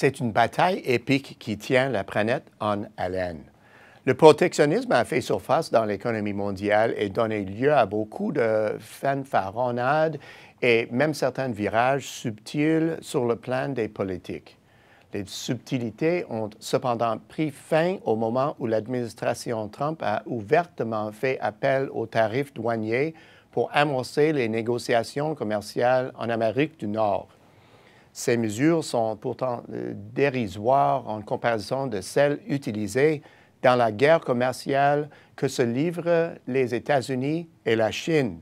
C'est une bataille épique qui tient la planète en haleine. Le protectionnisme a fait surface dans l'économie mondiale et donné lieu à beaucoup de fanfaronnades et même certains virages subtils sur le plan des politiques. Les subtilités ont cependant pris fin au moment où l'administration Trump a ouvertement fait appel aux tarifs douaniers pour amorcer les négociations commerciales en Amérique du Nord. Ces mesures sont pourtant dérisoires en comparaison de celles utilisées dans la guerre commerciale que se livrent les États-Unis et la Chine.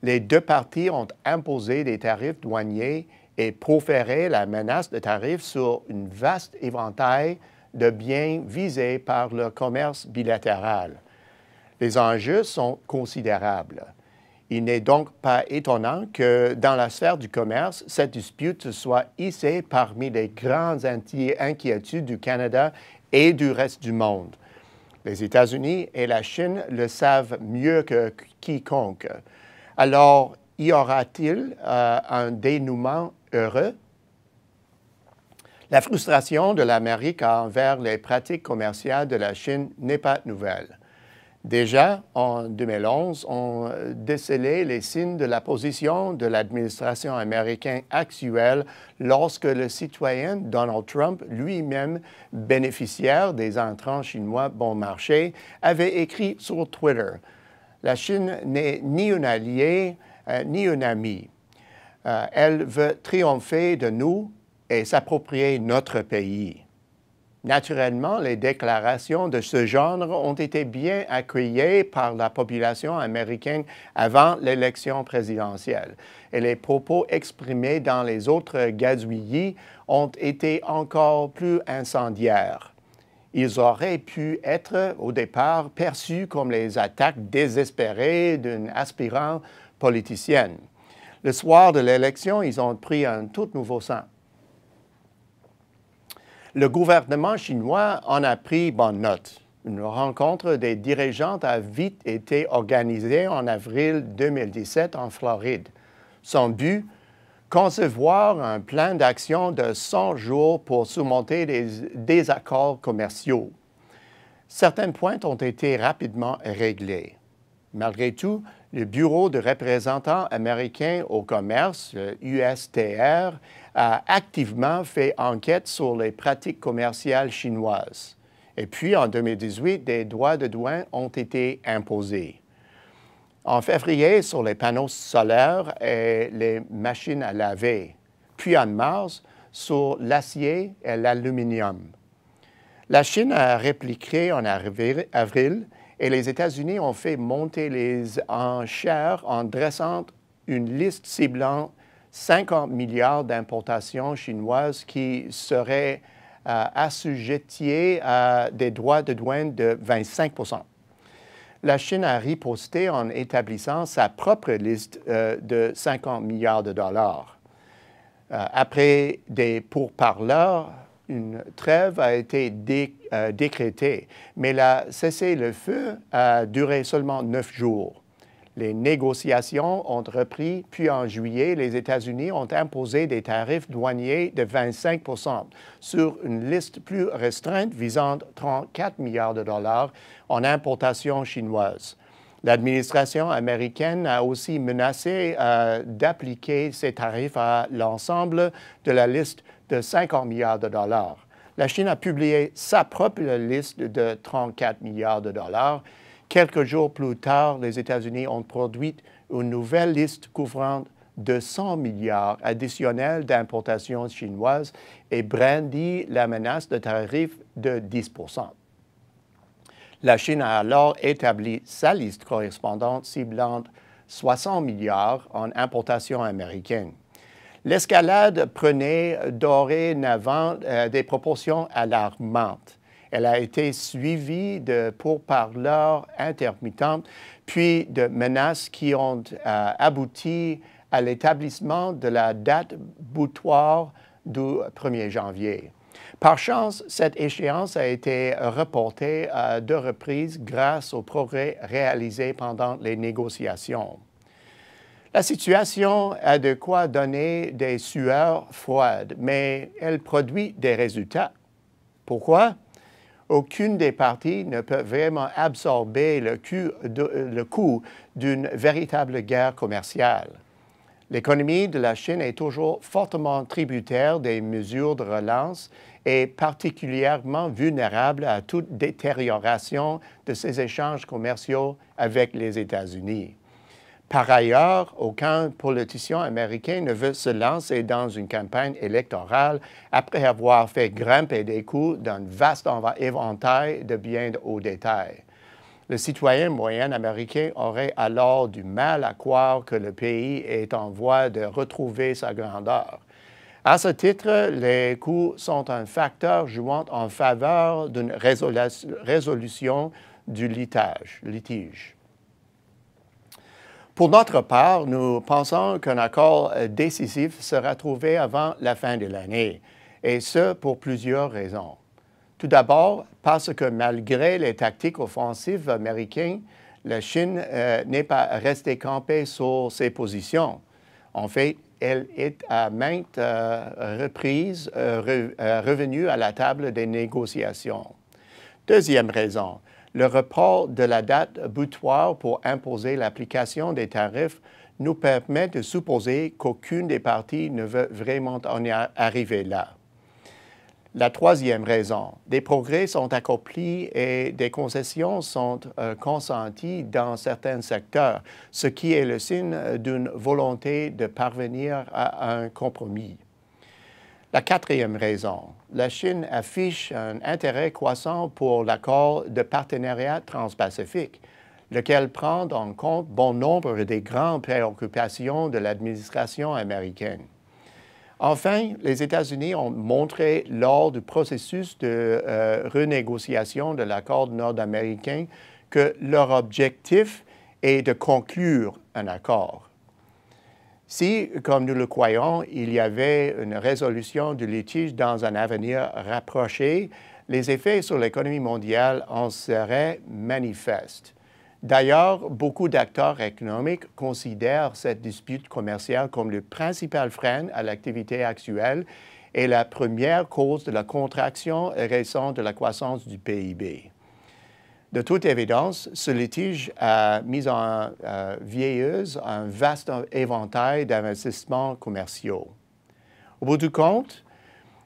Les deux parties ont imposé des tarifs douaniers et proféré la menace de tarifs sur une vaste éventail de biens visés par le commerce bilatéral. Les enjeux sont considérables. Il n'est donc pas étonnant que dans la sphère du commerce, cette dispute soit hissée parmi les grandes inquiétudes du Canada et du reste du monde. Les États-Unis et la Chine le savent mieux que quiconque. Alors, y aura-t-il un dénouement heureux? La frustration de l'Amérique envers les pratiques commerciales de la Chine n'est pas nouvelle. Déjà, en 2011, on décelait les signes de la position de l'administration américaine actuelle lorsque le citoyen Donald Trump, lui-même bénéficiaire des entrants chinois bon marché, avait écrit sur Twitter « La Chine n'est ni un allié ni un ami. Elle veut triompher de nous et s'approprier notre pays. » Naturellement, les déclarations de ce genre ont été bien accueillies par la population américaine avant l'élection présidentielle et les propos exprimés dans les autres gazouillis ont été encore plus incendiaires. Ils auraient pu être, au départ, perçus comme les attaques désespérées d'une aspirante politicienne. Le soir de l'élection, ils ont pris un tout nouveau sens. Le gouvernement chinois en a pris bonne note. Une rencontre des dirigeants a vite été organisée en avril 2017 en Floride. Son but, concevoir un plan d'action de 100 jours pour surmonter les désaccords commerciaux. Certains points ont été rapidement réglés. Malgré tout, le Bureau de représentants américains au commerce, le USTR, a activement fait enquête sur les pratiques commerciales chinoises. Et puis, en 2018, des droits de douane ont été imposés. En février, sur les panneaux solaires et les machines à laver. Puis en mars, sur l'acier et l'aluminium. La Chine a répliqué en avril et les États-Unis ont fait monter les enchères en dressant une liste ciblant 50 milliards d'importations chinoises qui seraient assujetties à des droits de douane de 25 %. La Chine a riposté en établissant sa propre liste de 50 milliards de dollars. Après des pourparlers, une trêve a été décrétée, mais le cessez-le-feu a duré seulement 9 jours. Les négociations ont repris, puis en juillet, les États-Unis ont imposé des tarifs douaniers de 25 % sur une liste plus restreinte visant 34 milliards de dollars en importations chinoises. L'administration américaine a aussi menacé d'appliquer ces tarifs à l'ensemble de la liste de 50 milliards de dollars. La Chine a publié sa propre liste de 34 milliards de dollars. Quelques jours plus tard, les États-Unis ont produit une nouvelle liste couvrant 200 milliards additionnels d'importations chinoises et brandi la menace de tarifs de 10 %. La Chine a alors établi sa liste correspondante ciblant 60 milliards en importations américaines. L'escalade prenait dorénavant des proportions alarmantes. Elle a été suivie de pourparlers intermittents, puis de menaces qui ont abouti à l'établissement de la date butoir du 1er janvier. Par chance, cette échéance a été reportée à 2 reprises grâce aux progrès réalisés pendant les négociations. La situation a de quoi donner des sueurs froides, mais elle produit des résultats. Pourquoi? Aucune des parties ne peut vraiment absorber le coût d'une véritable guerre commerciale. L'économie de la Chine est toujours fortement tributaire des mesures de relance et particulièrement vulnérable à toute détérioration de ses échanges commerciaux avec les États-Unis. Par ailleurs, aucun politicien américain ne veut se lancer dans une campagne électorale après avoir fait grimper des coûts d'un vaste éventail de biens au détail. Le citoyen moyen américain aurait alors du mal à croire que le pays est en voie de retrouver sa grandeur. À ce titre, les coûts sont un facteur jouant en faveur d'une résolution du litige. Pour notre part, nous pensons qu'un accord décisif sera trouvé avant la fin de l'année, et ce pour plusieurs raisons. Tout d'abord, parce que malgré les tactiques offensives américaines, la Chine n'est pas restée campée sur ses positions. En fait, elle est à maintes reprises revenue à la table des négociations. Deuxième raison, le report de la date butoir pour imposer l'application des tarifs nous permet de supposer qu'aucune des parties ne veut vraiment en arriver là. La troisième raison, des progrès sont accomplis et des concessions sont consenties dans certains secteurs, ce qui est le signe d'une volonté de parvenir à un compromis. La quatrième raison, la Chine affiche un intérêt croissant pour l'accord de partenariat transpacifique, lequel prend en compte bon nombre des grandes préoccupations de l'administration américaine. Enfin, les États-Unis ont montré lors du processus de renégociation de l'accord nord-américain que leur objectif est de conclure un accord. Si, comme nous le croyons, il y avait une résolution du litige dans un avenir rapproché, les effets sur l'économie mondiale en seraient manifestes. D'ailleurs, beaucoup d'acteurs économiques considèrent cette dispute commerciale comme le principal frein à l'activité actuelle et la première cause de la contraction récente de la croissance du PIB. De toute évidence, ce litige a mis en veilleuse un vaste éventail d'investissements commerciaux. Au bout du compte,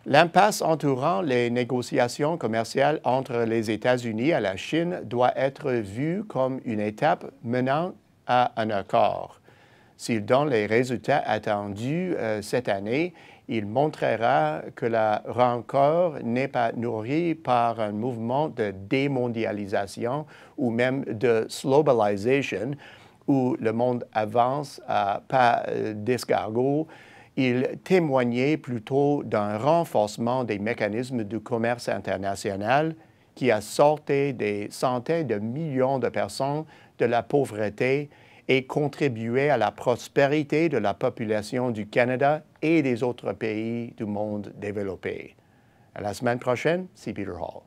l'impasse entourant les négociations commerciales entre les États-Unis et la Chine doit être vue comme une étape menant à un accord. S'il donne les résultats attendus cette année, il montrera que la rancœur n'est pas nourrie par un mouvement de démondialisation ou même de slowbalization, où le monde avance à pas d'escargot. Il témoignait plutôt d'un renforcement des mécanismes du commerce international qui a sorti des centaines de millions de personnes de la pauvreté et contribué à la prospérité de la population du Canada et des autres pays du monde développé. À la semaine prochaine, c'est Peter Hall.